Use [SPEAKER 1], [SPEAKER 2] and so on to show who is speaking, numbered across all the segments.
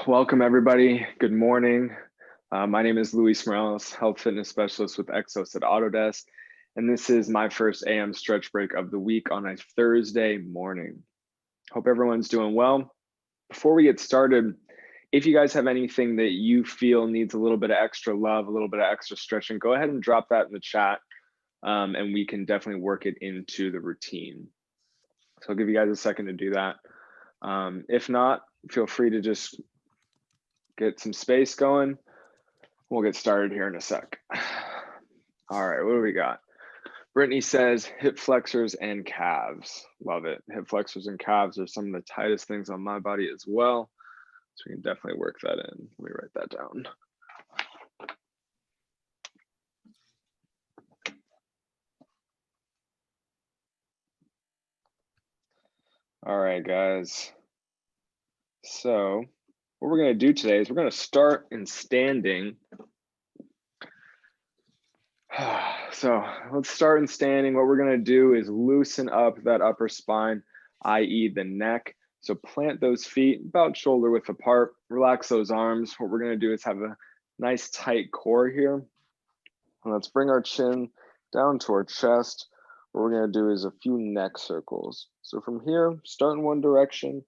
[SPEAKER 1] Welcome everybody. Good morning. My name is Luis Morales, Health Fitness Specialist with Exos at Autodesk, and this is my first AM stretch break of the week on a Thursday morning. Hope everyone's doing well. Before we get started, if you guys have anything that you feel needs a little bit of extra love, a little bit of extra stretching, go ahead and drop that in the chat, and we can definitely work it into the routine. So I'll give you guys a second to do that. If not, feel free to just get some space going. We'll get started here in a sec. All right, what do we got? Brittany says hip flexors and calves. Love it. Hip flexors and calves are some of the tightest things on my body as well. So we can definitely work that in. Let me write that down. All right, guys. So what we're going to do today is we're going to start in standing. So let's start in standing. What we're going to do is loosen up that upper spine, i.e. the neck. So plant those feet about shoulder width apart, relax those arms. What we're going to do is have a nice tight core here. And let's bring our chin down to our chest. What we're going to do is a few neck circles. So from here, start in one direction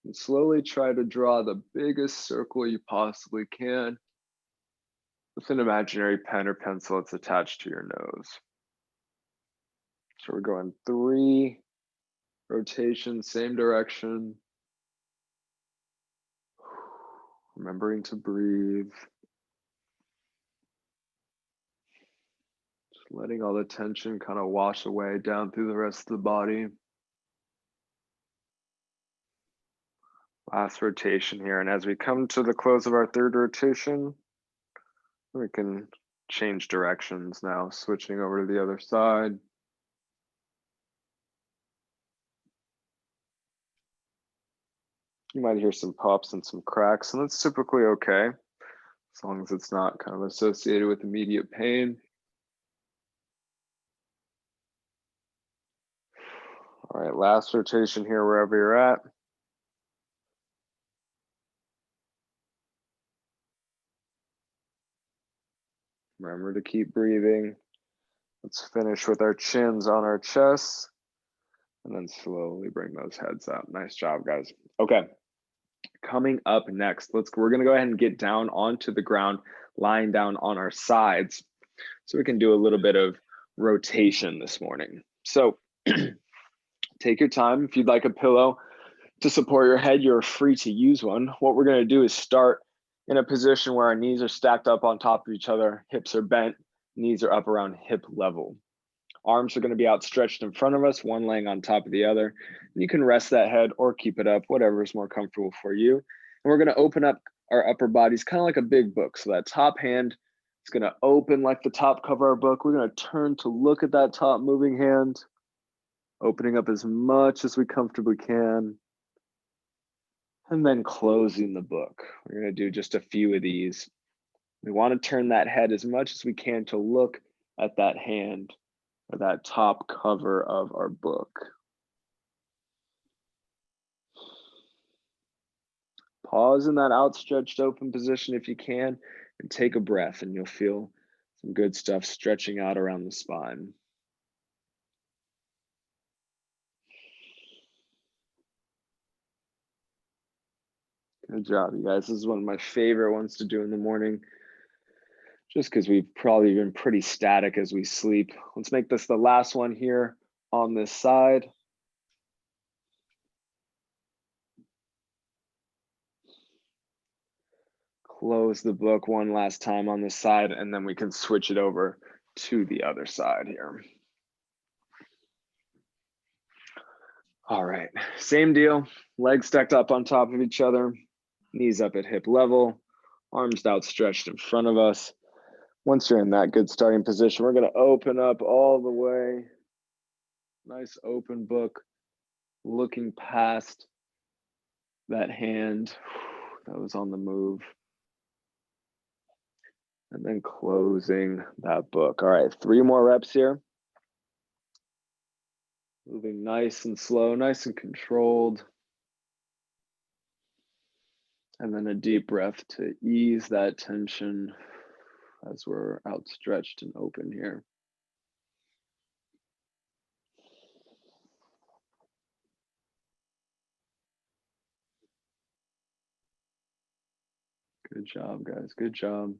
[SPEAKER 1] and slowly try to draw the biggest circle you possibly can with an imaginary pen or pencil that's attached to your nose. So we're going 3 rotations, same direction. Remembering to breathe. Just letting all the tension kind of wash away down through the rest of the body. Last rotation here. And as we come to the close of our third rotation, we can change directions now, switching over to the other side. You might hear some pops and some cracks, and that's typically okay, as long as it's not kind of associated with immediate pain. All right, last rotation here, wherever you're at. Remember to keep breathing. Let's finish with our chins on our chests, and then slowly bring those heads up. Nice job, guys. Okay, coming up next, we're gonna go ahead and get down onto the ground, lying down on our sides, so we can do a little bit of rotation this morning. So take your time. If you'd like a pillow to support your head, you're free to use one. What we're gonna do is start in a position where our knees are stacked up on top of each other, hips are bent, knees are up around hip level. Arms are going to be outstretched in front of us, one laying on top of the other. You can rest that head or keep it up, whatever is more comfortable for you. And we're going to open up our upper bodies kind of like a big book. So that top hand is going to open like the top cover of our book. We're going to turn to look at that top moving hand, opening up as much as we comfortably can, and then closing the book. We're going to do just a few of these. We want to turn that head as much as we can to look at that hand, or that top cover of our book. Pause in that outstretched open position if you can, and take a breath, and you'll feel some good stuff stretching out around the spine. Good job, you guys. This is one of my favorite ones to do in the morning, just because we've probably been pretty static as we sleep. Let's make this the last one here on this side. Close the book one last time on this side, and then we can switch it over to the other side here. All right, same deal. Legs stacked up on top of each other, knees up at hip level, arms outstretched in front of us. Once you're in that good starting position, we're going to open up all the way. Nice open book, looking past that hand that was on the move. And then closing that book. All right, 3 more reps here. Moving nice and slow, nice and controlled. And then a deep breath to ease that tension as we're outstretched and open here. Good job, guys. Good job.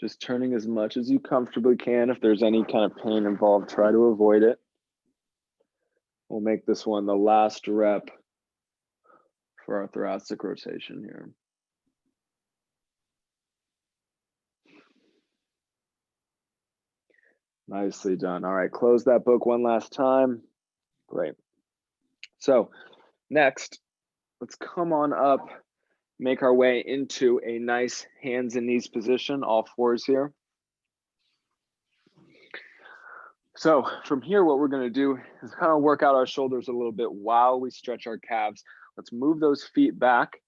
[SPEAKER 1] Just turning as much as you comfortably can. If there's any kind of pain involved, try to avoid it. We'll make this one the last rep for our thoracic rotation here. Nicely done. All right, close that book one last time. Great. So next, let's come on up, make our way into a nice hands and knees position, all fours here. So from here, what we're gonna do is kind of work out our shoulders a little bit while we stretch our calves. Let's move those feet back.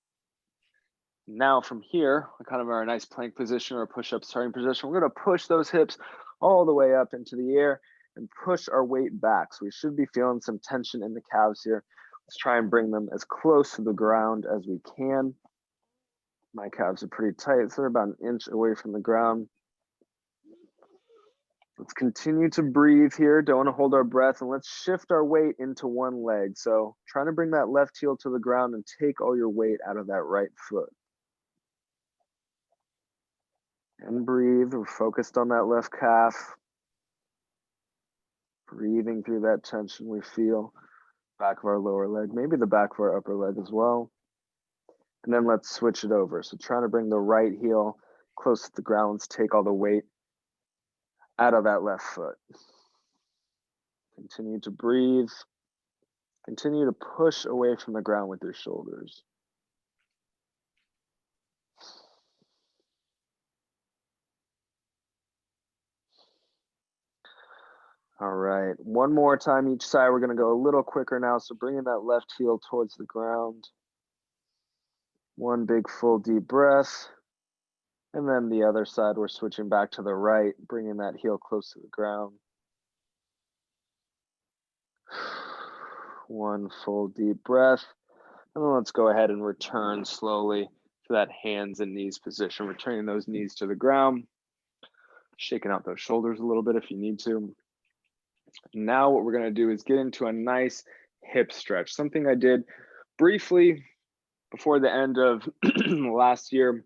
[SPEAKER 1] Now from here, we kind of are a nice plank position or push-up starting position. We're gonna push those hips all the way up into the air and push our weight back. So we should be feeling some tension in the calves here. Let's try and bring them as close to the ground as we can. My calves are pretty tight, so they're about an inch away from the ground. Let's continue to breathe here. Don't want to hold our breath, and let's shift our weight into one leg. So trying to bring that left heel to the ground and take all your weight out of that right foot. And breathe. We're focused on that left calf. Breathing through that tension we feel. Back of our lower leg, maybe the back of our upper leg as well. And then let's switch it over. So trying to bring the right heel close to the ground. Let's take all the weight out of that left foot. Continue to breathe. Continue to push away from the ground with your shoulders. All right, one more time each side. We're gonna go a little quicker now. So bringing that left heel towards the ground. One big full deep breath. And then the other side, we're switching back to the right, bringing that heel close to the ground. One full deep breath. And then let's go ahead and return slowly to that hands and knees position, returning those knees to the ground, shaking out those shoulders a little bit if you need to. Now what we're gonna do is get into a nice hip stretch, something I did briefly before the end of last year.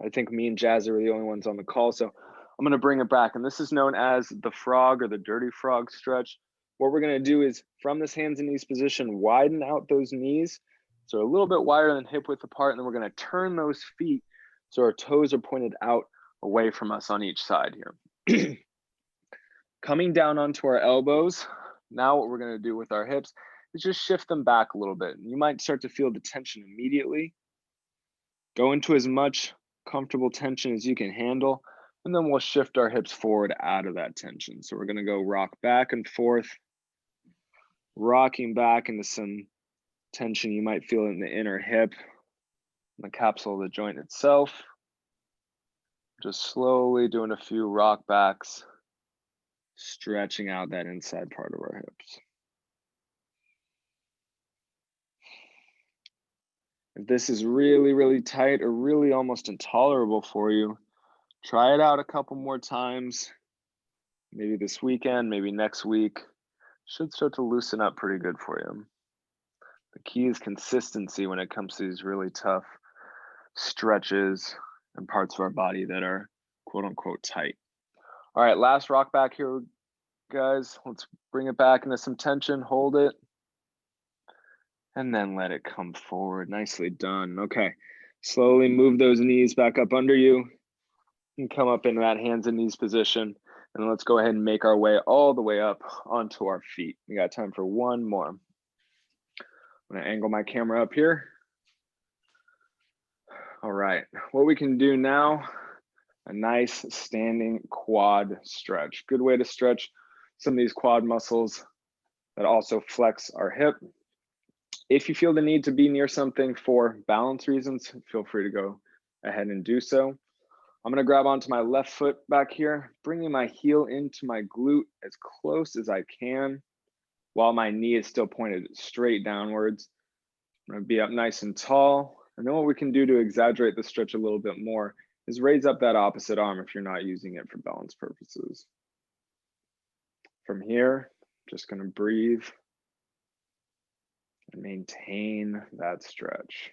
[SPEAKER 1] I think me and Jazzy were the only ones on the call, so I'm gonna bring it back. And this is known as the frog or the dirty frog stretch. What we're gonna do is from this hands and knees position, widen out those knees. So a little bit wider than hip width apart, and then we're gonna turn those feet so our toes are pointed out away from us on each side here. Coming down onto our elbows. Now what we're gonna do with our hips is just shift them back a little bit. You might start to feel the tension immediately. Go into as much comfortable tension as you can handle, and then we'll shift our hips forward out of that tension. So we're gonna go rock back and forth, rocking back into some tension you might feel in the inner hip, the capsule of the joint itself. Just slowly doing a few rock backs, stretching out that inside part of our hips. If this is really, really tight or really almost intolerable for you, try it out a couple more times. Maybe this weekend, maybe next week. Should start to loosen up pretty good for you. The key is consistency when it comes to these really tough stretches and parts of our body that are quote unquote tight. All right, last rock back here, guys. Let's bring it back into some tension, hold it, and then let it come forward. Nicely done. Okay, slowly move those knees back up under you and come up into that hands and knees position. And let's go ahead and make our way all the way up onto our feet. We got time for one more. I'm gonna angle my camera up here. All right, what we can do now, a nice standing quad stretch. Good way to stretch some of these quad muscles that also flex our hip. If you feel the need to be near something for balance reasons, feel free to go ahead and do so. I'm gonna grab onto my left foot back here, bringing my heel into my glute as close as I can while my knee is still pointed straight downwards. I'm gonna be up nice and tall. And then what we can do to exaggerate the stretch a little bit more is raise up that opposite arm if you're not using it for balance purposes. From here, just gonna breathe and maintain that stretch.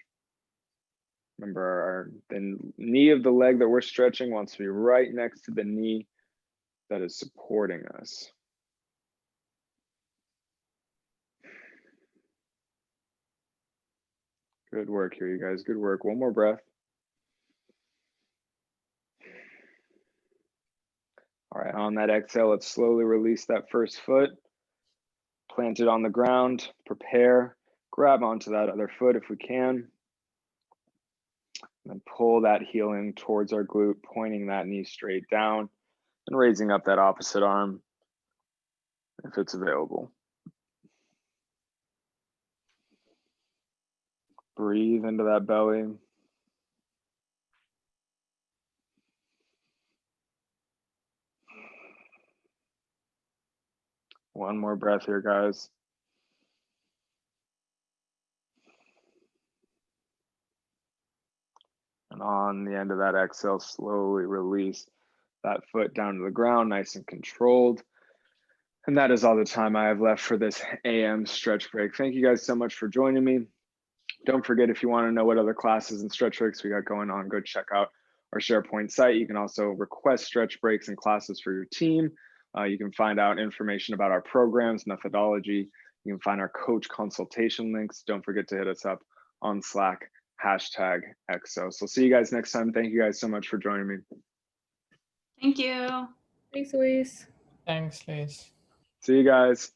[SPEAKER 1] Remember, the knee of the leg that we're stretching wants to be right next to the knee that is supporting us. Good work here, you guys. Good work. One more breath. All right, on that exhale, let's slowly release that first foot. Plant it on the ground, prepare, grab onto that other foot if we can. And then pull that heel in towards our glute, pointing that knee straight down and raising up that opposite arm if it's available. Breathe into that belly. One more breath here, guys. And on the end of that exhale, slowly release that foot down to the ground, nice and controlled. And that is all the time I have left for this AM stretch break. Thank you guys so much for joining me. Don't forget, if you want to know what other classes and stretch breaks we got going on, go check out our SharePoint site. You can also request stretch breaks and classes for your team. You can find out information about our programs, methodology. You can find our coach consultation links. Don't forget to hit us up on Slack, #EXO. So see you guys next time. Thank you guys so much for joining me.
[SPEAKER 2] Thank you.
[SPEAKER 3] Thanks, Luis.
[SPEAKER 4] Thanks, Liz.
[SPEAKER 1] See you guys.